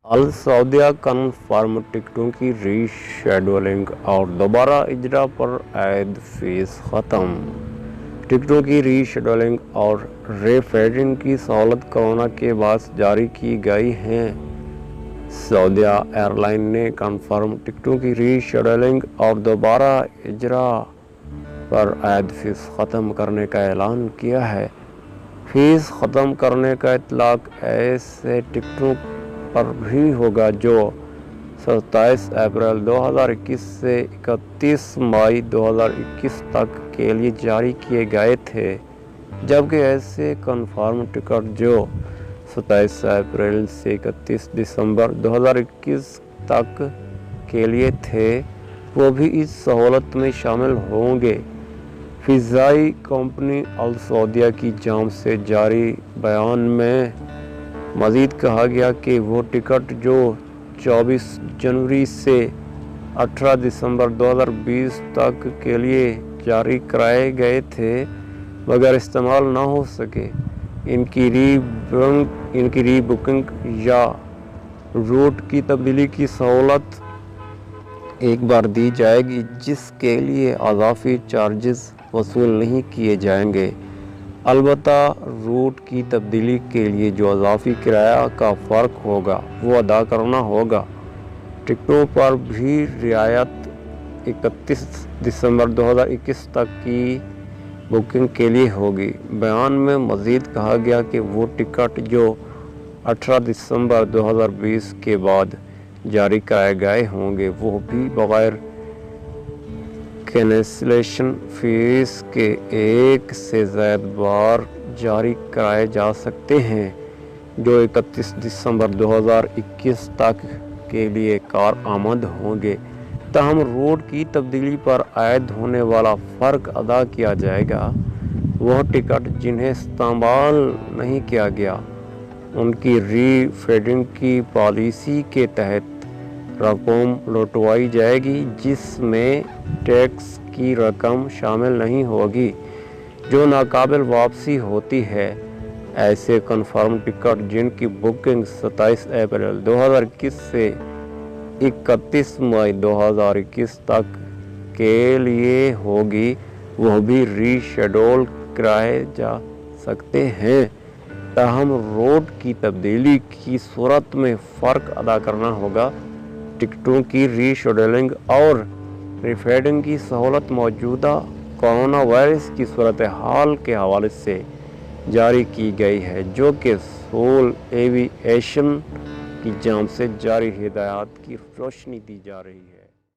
السعودیہ confirm ٹکٹوں کی ری scheduling اور دوبارہ اجرا پر عائد فیس ختم۔ ٹکٹوں کی ری شیڈولنگ اور ری فنڈنگ کی سہولت کورونا کے باعث جاری کی گئی ہے۔ سعودیہ ایئر لائن نے کنفرم ٹکٹوں کی ری شیڈولنگ اور دوبارہ اجرا پر عائد فیس ختم کرنے کا اعلان کیا ہے۔ فیس ختم کرنے کا اطلاق ایسے ٹکٹوں پر بھی ہوگا جو 27 اپریل 2021 سے 31 مئی 2021 تک کے لیے جاری کیے گئے تھے، جبکہ ایسے کنفرم ٹکٹ جو 27 اپریل سے 31 دسمبر 2021 تک کے لیے تھے وہ بھی اس سہولت میں شامل ہوں گے۔ فضائی کمپنی السعودیہ کی جانب سے جاری بیان میں مزید کہا گیا کہ وہ ٹکٹ جو 24 جنوری سے 18 دسمبر 2020 تک کے لیے جاری کرائے گئے تھے مگر استعمال نہ ہو سکے، ان کی ری بکنگ یا روٹ کی تبدیلی کی سہولت ایک بار دی جائے گی، جس کے لیے اضافی چارجز وصول نہیں کیے جائیں گے۔ البتہ روٹ کی تبدیلی کے لیے جو اضافی کرایہ کا فرق ہوگا وہ ادا کرنا ہوگا۔ ٹکٹوں پر بھی رعایت 31 دسمبر 2021 تک کی بکنگ کے لیے ہوگی۔ بیان میں مزید کہا گیا کہ وہ ٹکٹ جو 18 دسمبر 2020 کے بعد جاری کرائے گئے ہوں گے وہ بھی بغیر کینسلیشن فیس کے ایک سے زائد بار جاری کرائے جا سکتے ہیں، جو 31 دسمبر 2021 تک کے لیے کارآمد ہوں گے۔ تاہم روٹ کی تبدیلی پر عائد ہونے والا فرق ادا کیا جائے گا۔ وہ ٹکٹ جنہیں استعمال نہیں کیا گیا ان کی ری فنڈنگ کی پالیسی کے تحت رقم لوٹوائی جائے گی، جس میں ٹیکس کی رقم شامل نہیں ہوگی جو ناقابل واپسی ہوتی ہے۔ ایسے کنفرم ٹکٹ جن کی بکنگ 27 اپریل 2021 سے 31 مئی 2021 تک کے لیے ہوگی وہ بھی ری شیڈول کرائے جا سکتے ہیں، تاہم روٹ کی تبدیلی کی صورت میں فرق ادا کرنا ہوگا۔ ٹکٹوں کی ری شیڈولنگ اور ری فنڈنگ کی سہولت موجودہ کورونا وائرس کی صورتحال کے حوالے سے جاری کی گئی ہے، جو کہ سول ایوی ایشن کی جانب سے جاری ہدایات کی روشنی دی جا رہی ہے۔